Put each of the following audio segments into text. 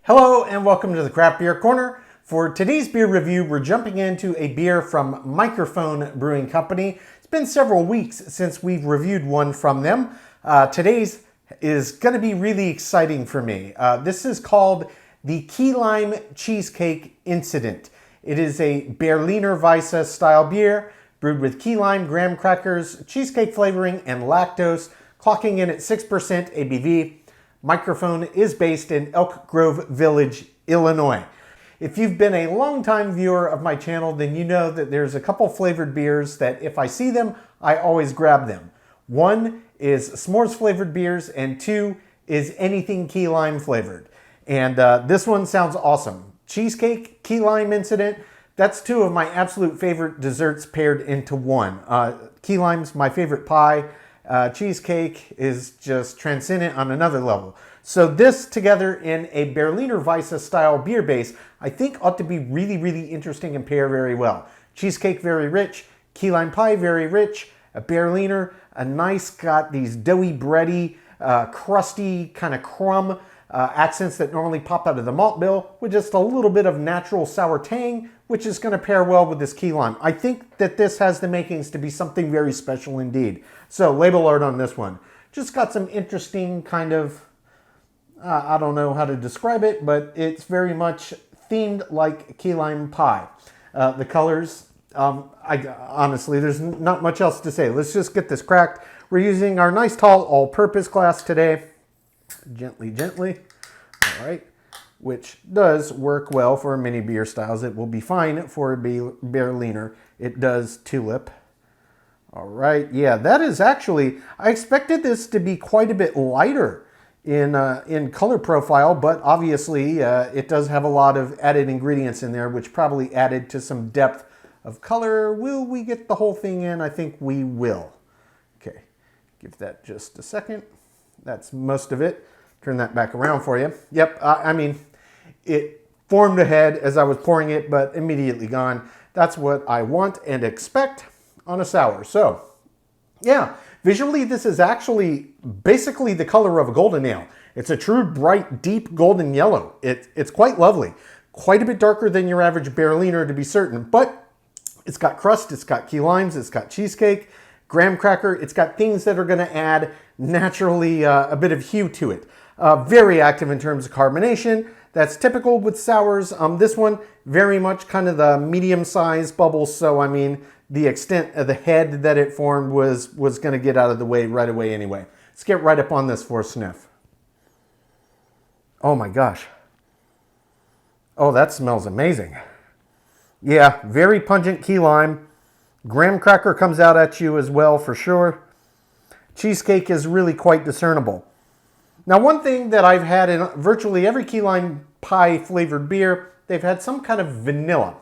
Hello and welcome to the Craft Beer Corner. For today's beer review, we're jumping into a beer from Mikerphone Brewing Company. It's been several weeks since we've reviewed one from them. Today's is going to be really exciting for me. This is called the Key Lime Cheesecake Incident. It is a Berliner Weisse style beer brewed with key lime, graham crackers, cheesecake flavoring, and lactose, clocking in at 6% ABV. Mikerphone is based in Elk Grove Village, Illinois. If you've been a longtime viewer of my channel, then you know that there's a couple flavored beers that if I see them, I always grab them. One is s'mores flavored beers, and two is anything key lime flavored. And this one sounds awesome. Cheesecake, Key Lime Incident, that's two of my absolute favorite desserts paired into one. Key lime's my favorite pie. Cheesecake is just transcendent on another level. So this together in a Berliner Weisse style beer base, I think ought to be really, really interesting and pair very well. Cheesecake very rich, key lime pie very rich, a Berliner, a nice, got these doughy, bready, crusty kind of crumb accents that normally pop out of the malt bill with just a little bit of natural sour tang, which is going to pair well with this key lime. I think that this has the makings to be something very special indeed. So label art on this one. Just got some interesting kind of, I don't know how to describe it, but it's very much themed like key lime pie. The colors, honestly, there's not much else to say. Let's just get this cracked. We're using our nice tall all-purpose glass today. Gently, gently. All right. Which does work well for many beer styles. It will be fine for a Berliner. It does tulip. All right, yeah, that is actually, I expected this to be quite a bit lighter in color profile, but obviously it does have a lot of added ingredients in there, which probably added to some depth of color. Will we get the whole thing in? I think we will. Okay, give that just a second. That's most of it. Turn that back around for you. Yep, I mean, it formed ahead as I was pouring it, but immediately gone. That's what I want and expect on a sour. So, yeah, visually this is actually basically the color of a golden ale. It's a true bright, deep golden yellow. It's quite lovely. Quite a bit darker than your average Berliner to be certain, but it's got crust, it's got key limes, it's got cheesecake, graham cracker. It's got things that are going to add naturally a bit of hue to it. Very active in terms of carbonation. That's typical with sours. This one, very much kind of the medium-sized bubbles. So, I mean, the extent of the head that it formed was going to get out of the way right away anyway. Let's get right up on this for a sniff. Oh my gosh. Oh, that smells amazing. Yeah, very pungent key lime. Graham cracker comes out at you as well for sure. Cheesecake is really quite discernible. Now, one thing that I've had in virtually every key lime pie flavored beer, they've had some kind of vanilla.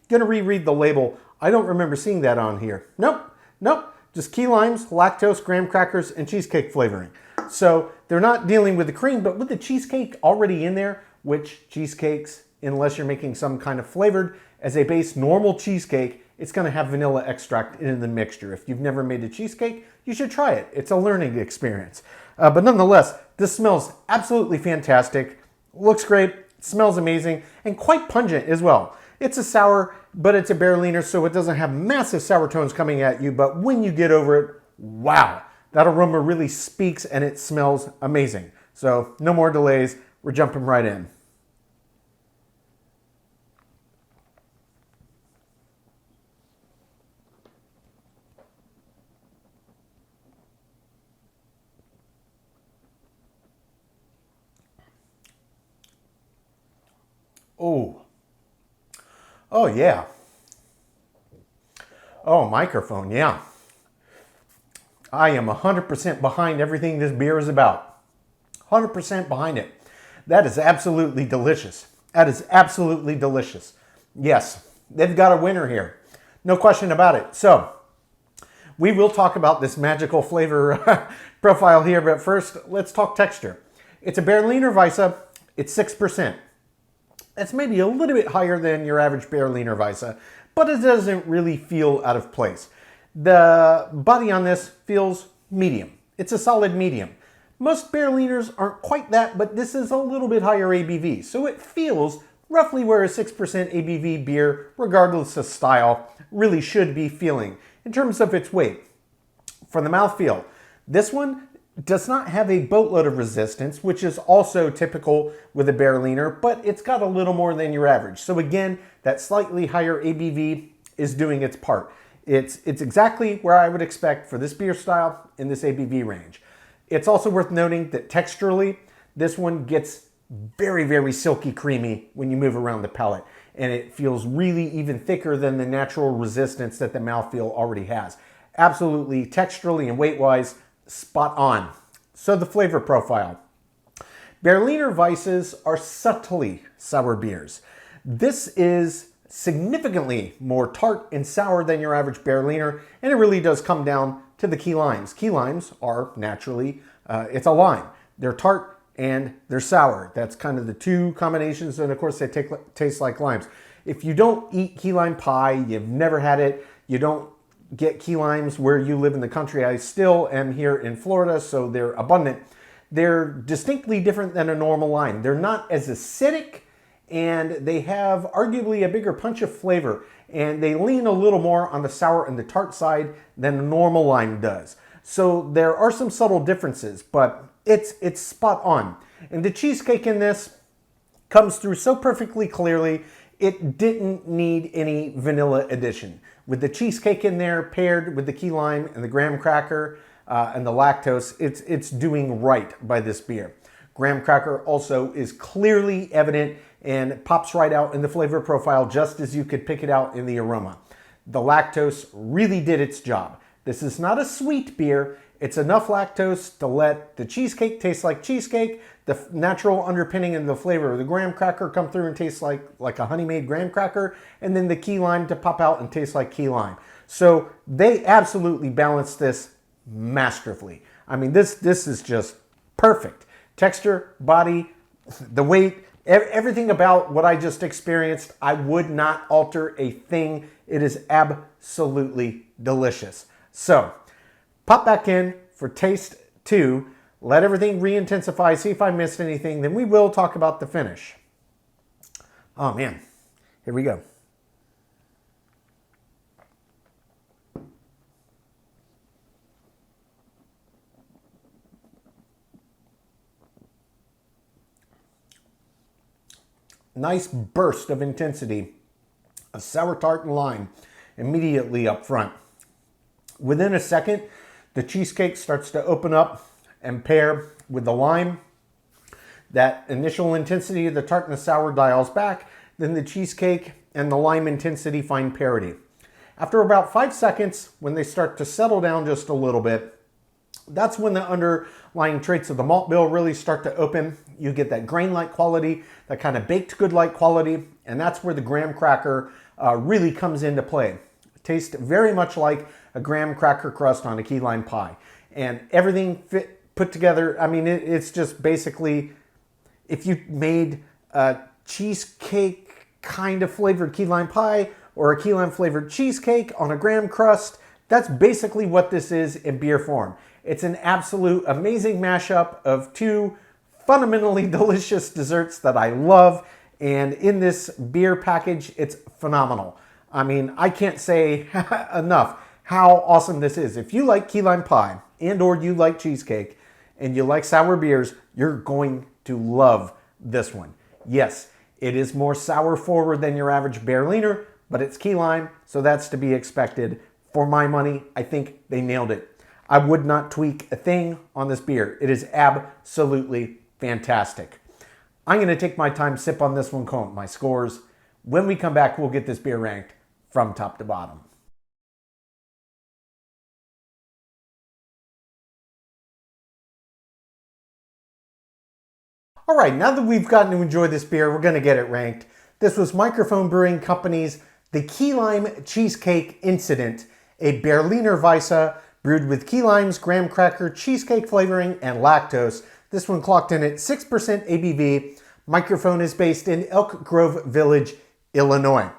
Gonna reread the label. I don't remember seeing that on here. Nope. Just key limes, lactose, graham crackers, and cheesecake flavoring. So they're not dealing with the cream, but with the cheesecake already in there, which cheesecakes, unless you're making some kind of flavored, as a base normal cheesecake, it's going to have vanilla extract in the mixture. If you've never made a cheesecake, you should try it. It's a learning experience. But nonetheless, this smells absolutely fantastic. Looks great, smells amazing, and quite pungent as well. It's a sour, but it's a Berliner, so it doesn't have massive sour tones coming at you, but when you get over it, wow, that aroma really speaks and it smells amazing. So no more delays, we're jumping right in. Oh yeah. Oh, Mikerphone, yeah. I am 100% behind everything this beer is about. 100% behind it. That is absolutely delicious. That is absolutely delicious. Yes, they've got a winner here. No question about it. So, we will talk about this magical flavor profile here, but first, let's talk texture. It's a Berliner Weisse. It's 6%. That's maybe a little bit higher than your average Berliner Weisse, but it doesn't really feel out of place. The body on this feels medium. It's a solid medium. Most Berliners aren't quite that, but this is a little bit higher ABV, so it feels roughly where a 6% ABV beer, regardless of style, really should be feeling in terms of its weight. For the mouthfeel, this one does not have a boatload of resistance, which is also typical with a Berliner, but it's got a little more than your average. So again, that slightly higher ABV is doing its part. It's exactly where I would expect for this beer style in this ABV range. It's also worth noting that texturally, this one gets very, very silky creamy when you move around the palate, and it feels really even thicker than the natural resistance that the mouthfeel already has. Absolutely, texturally and weight-wise, spot on. So the flavor profile. Berliner Weisses are subtly sour beers. This is significantly more tart and sour than your average Berliner, and it really does come down to the key limes. Key limes are naturally, it's a lime. They're tart and they're sour. That's kind of the two combinations, and of course they taste like limes. If you don't eat key lime pie, you've never had it, you don't get key limes where you live in the country. I still am here in Florida, so they're abundant. They're distinctly different than a normal lime. They're not as acidic, and they have arguably a bigger punch of flavor, and they lean a little more on the sour and the tart side than a normal lime does. So there are some subtle differences, but it's spot on. And the cheesecake in this comes through so perfectly clearly, it didn't need any vanilla addition. With the cheesecake in there paired with the key lime and the graham cracker and the lactose, it's doing right by this beer. Graham cracker also is clearly evident and pops right out in the flavor profile just as you could pick it out in the aroma. The lactose really did its job. This is not a sweet beer. It's enough lactose to let the cheesecake taste like cheesecake, the natural underpinning and the flavor of the graham cracker come through and taste like a honey-made graham cracker, and then the key lime to pop out and taste like key lime. So they absolutely balanced this masterfully. I mean, this is just perfect. Texture, body, the weight, everything about what I just experienced, I would not alter a thing. It is absolutely delicious. So, pop back in for taste 2, let everything re-intensify, see if I missed anything, then we will talk about the finish. Oh man, here we go. Nice burst of intensity, a sour tart and lime immediately up front. Within a second, the cheesecake starts to open up and pair with the lime. That initial intensity of the tart and the sour dials back, then the cheesecake and the lime intensity find parity. After about 5 seconds, when they start to settle down just a little bit, that's when the underlying traits of the malt bill really start to open. You get that grain-like quality, that kind of baked good-like quality, and that's where the graham cracker really comes into play. It tastes very much like a graham cracker crust on a key lime pie. And everything put together, I mean, it's just basically, if you made a cheesecake kind of flavored key lime pie or a key lime flavored cheesecake on a graham crust, that's basically what this is in beer form. It's an absolute amazing mashup of two fundamentally delicious desserts that I love, and in this beer package, it's phenomenal. I mean, I can't say enough how awesome this is. If you like key lime pie and or you like cheesecake and you like sour beers, you're going to love this one. Yes, it is more sour forward than your average Berliner, but it's key lime, so that's to be expected. For my money, I think they nailed it. I would not tweak a thing on this beer. It is absolutely fantastic. I'm going to take my time, sip on this one, call it my scores. When we come back, we'll get this beer ranked from top to bottom. All right, now that we've gotten to enjoy this beer, we're going to get it ranked. This was Mikerphone Brewing Company's the Key Lime Cheesecake Incident, a Berliner Weisse brewed with key limes, graham cracker, cheesecake flavoring, and lactose. This one clocked in at 6% ABV. Mikerphone is based in Elk Grove Village, Illinois.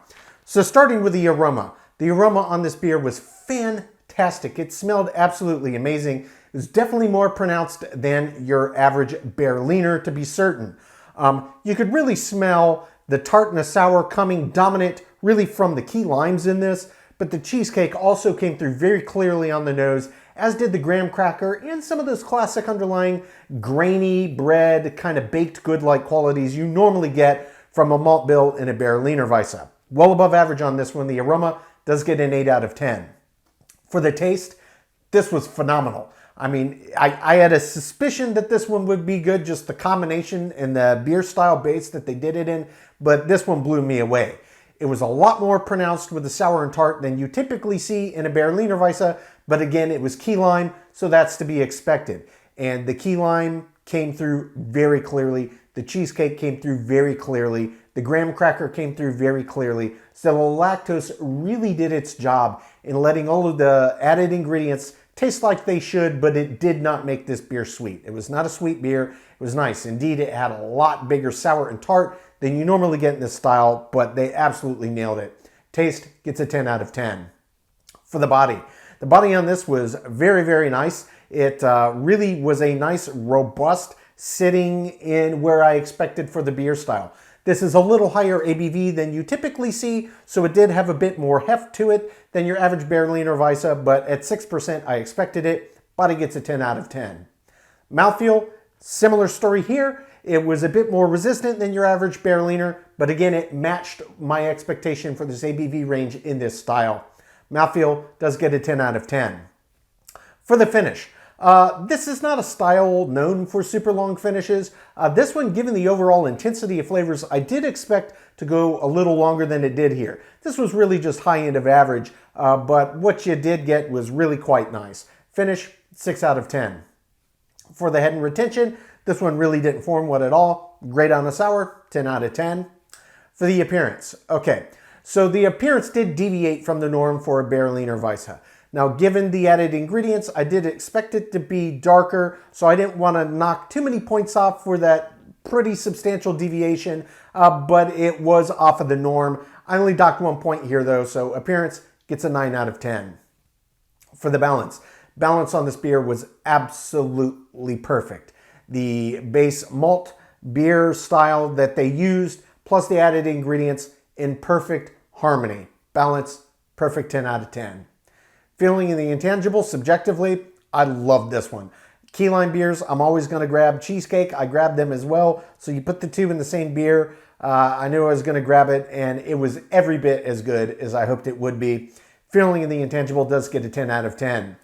So starting with the aroma on this beer was fantastic. It smelled absolutely amazing. It was definitely more pronounced than your average Berliner, to be certain. You could really smell the tart and the sour coming dominant really from the key limes in this, but the cheesecake also came through very clearly on the nose, as did the graham cracker and some of those classic underlying grainy bread, kind of baked good-like qualities you normally get from a malt bill in a Berliner Weisse. Well above average on this one. The aroma does get an 8 out of 10. For the taste, this was phenomenal. I mean, I had a suspicion that this one would be good, just the combination and the beer style base that they did it in, but this one blew me away. It was a lot more pronounced with the sour and tart than you typically see in a Berliner Weisse, but again, it was key lime, so that's to be expected. And the key lime came through very clearly. The cheesecake came through very clearly. The graham cracker came through very clearly. So the lactose really did its job in letting all of the added ingredients taste like they should, but it did not make this beer sweet. It was not a sweet beer. It was nice. Indeed, it had a lot bigger sour and tart than you normally get in this style, but they absolutely nailed it. Taste gets a 10 out of 10. For the body on this was very, very nice. It really was a nice, robust sitting in where I expected for the beer style. This is a little higher ABV than you typically see, so it did have a bit more heft to it than your average Berliner Weisse, but at 6% I expected it. Body gets a 10 out of 10. Mouthfeel, similar story here. It was a bit more resistant than your average Berliner, but again, it matched my expectation for this ABV range in this style. Mouthfeel does get a 10 out of 10. For the finish, this is not a style known for super long finishes. This one, given the overall intensity of flavors, I did expect to go a little longer than it did here. This was really just high end of average, but what you did get was really quite nice. Finish, 6 out of 10. For the head and retention, this one really didn't form what at all. Great on the sour, 10 out of 10. For the appearance, okay. So the appearance did deviate from the norm for a Berliner Weisse. Now, given the added ingredients, I did expect it to be darker, so I didn't want to knock too many points off for that pretty substantial deviation, but it was off of the norm. I only docked 1 point here, though, so appearance gets a 9 out of 10. For the balance on this beer was absolutely perfect. The base malt beer style that they used, plus the added ingredients, in perfect harmony. Balance, perfect 10 out of 10. Feeling in the intangible, subjectively, I love this one. Key lime beers, I'm always going to grab. Cheesecake, I grabbed them as well. So you put the two in the same beer. I knew I was going to grab it, and it was every bit as good as I hoped it would be. Feeling in the intangible does get a 10 out of 10.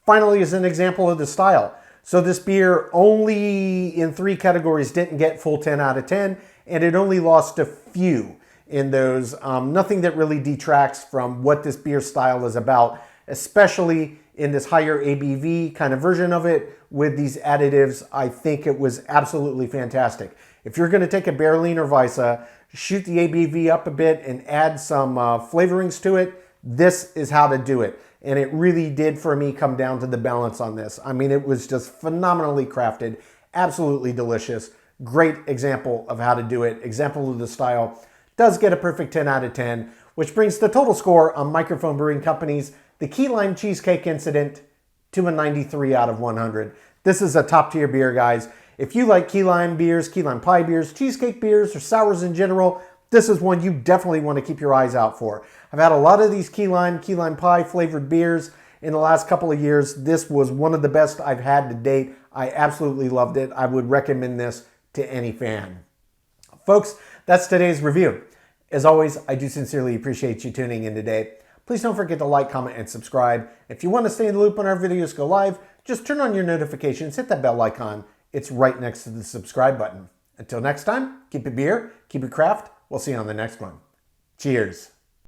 Finally, is an example of the style. So this beer only in 3 categories didn't get full 10 out of 10, and it only lost a few in those. Nothing that really detracts from what this beer style is about, especially in this higher ABV kind of version of it with these additives. I think it was absolutely fantastic. If you're going to take a Berliner Weisse, shoot the ABV up a bit and add some flavorings to it, this is how to do it. And it really did, for me, come down to the balance on this. I mean, it was just phenomenally crafted, absolutely delicious. Great example of how to do it. Example of the style. Does get a perfect 10 out of 10, which brings the total score on Mikerphone Brewing Company's The Key Lime Cheesecake Incident to a 93 out of 100. This is a top tier beer, guys. If you like key lime beers, key lime pie beers, cheesecake beers, or sours in general, this is one you definitely want to keep your eyes out for. I've had a lot of these key lime pie flavored beers in the last couple of years. This was one of the best I've had to date. I absolutely loved it. I would recommend this to any fan. Folks, that's today's review. As always, I do sincerely appreciate you tuning in today. Please don't forget to like, comment, and subscribe. If you want to stay in the loop when our videos go live, just turn on your notifications, hit that bell icon. It's right next to the subscribe button. Until next time, keep it beer, keep it craft. We'll see you on the next one. Cheers.